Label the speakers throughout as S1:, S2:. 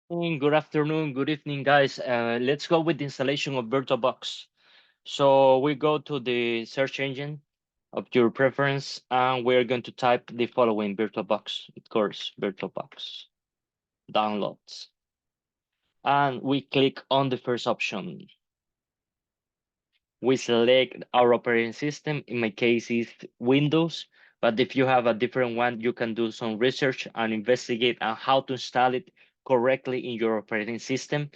S1: Good afternoon, good evening, guys. Let's go with the installation of Virtualbox. So we go to the search engine of your preference, and we're going to type the following Virtualbox, of course, Virtualbox downloads, and we click on the first option. We select our operating system. In my case, it's Windows, but if you have a different one, you can do some research and investigate on how to install it correctly in your operating system.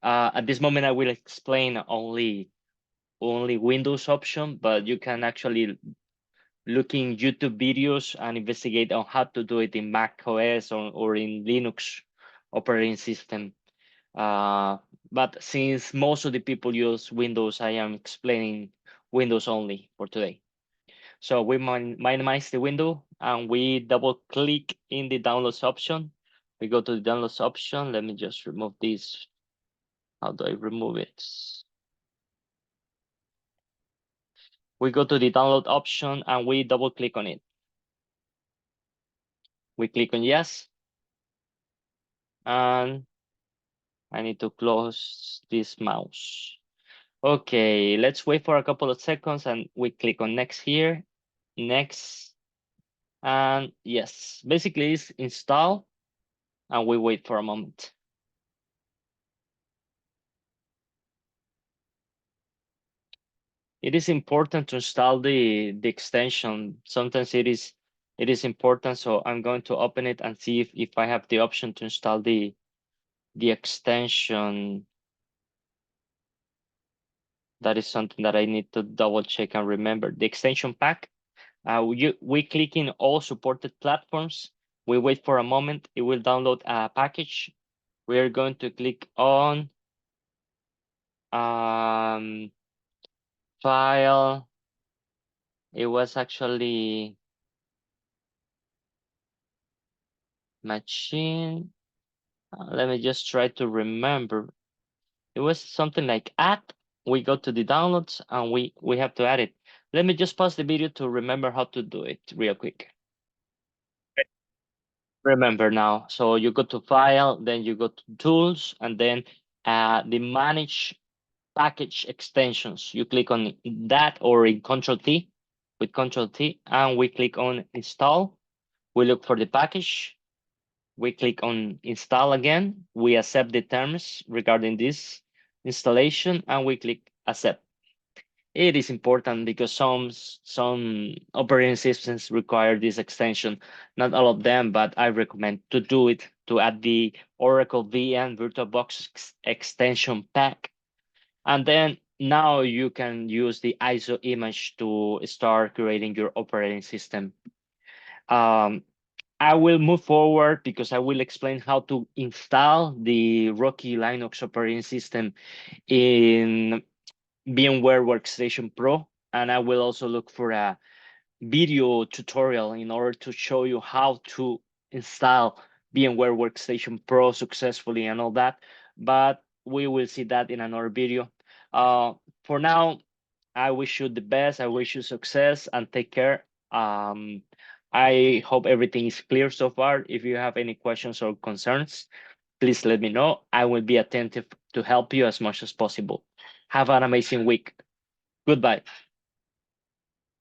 S1: At this moment, I will explain only Windows option, but you can actually look in YouTube videos and investigate on how to do it in Mac OS or in Linux operating system. Uh, but since most of the people use Windows, I am explaining Windows only for today. So we minimize the window and we double click in the downloads option. We go to the downloads option. Let me just remove this. How do I remove it? We go to the download option and we double click on it. We click on yes, and I need to close this mouse. Okay, let's wait for a couple of seconds and we click on next here, next, and yes, basically it's install and we wait for a moment. It is important to install the extension. Sometimes it is important, so I'm going to open it and see if I have the option to install the extension. That is something that I need to double check and remember. The extension pack, we click in all supported platforms. We wait for a moment. It will download a package. We are going to click on file. It was actually machine. Let me just try to remember. It was something like add. We go to the downloads and we have to add it. Let me just pause the video to remember how to do it real quick. Remember now. So you go to file, then you go to tools, and then the manage package extensions. You click on that or in Control T with Control T, and we click on install. We look for the package. We click on install again. We accept the terms regarding this installation, and we click accept. It is important because some operating systems require this extension. Not all of them, but I recommend to do it to add the Oracle VM VirtualBox extension pack. And then now you can use the ISO image to start creating your operating system. I will move forward because I will explain how to install the Rocky Linux operating system in VMware Workstation Pro, and I will also look for a video tutorial in order to show you how to install VMware Workstation Pro successfully and all that. But we will see that in another video. For now, I wish you the best. I wish you success and take care. I hope everything is clear so far. If you have any questions or concerns, please let me know. I will be attentive to help you as much as possible. Have an amazing week. Goodbye.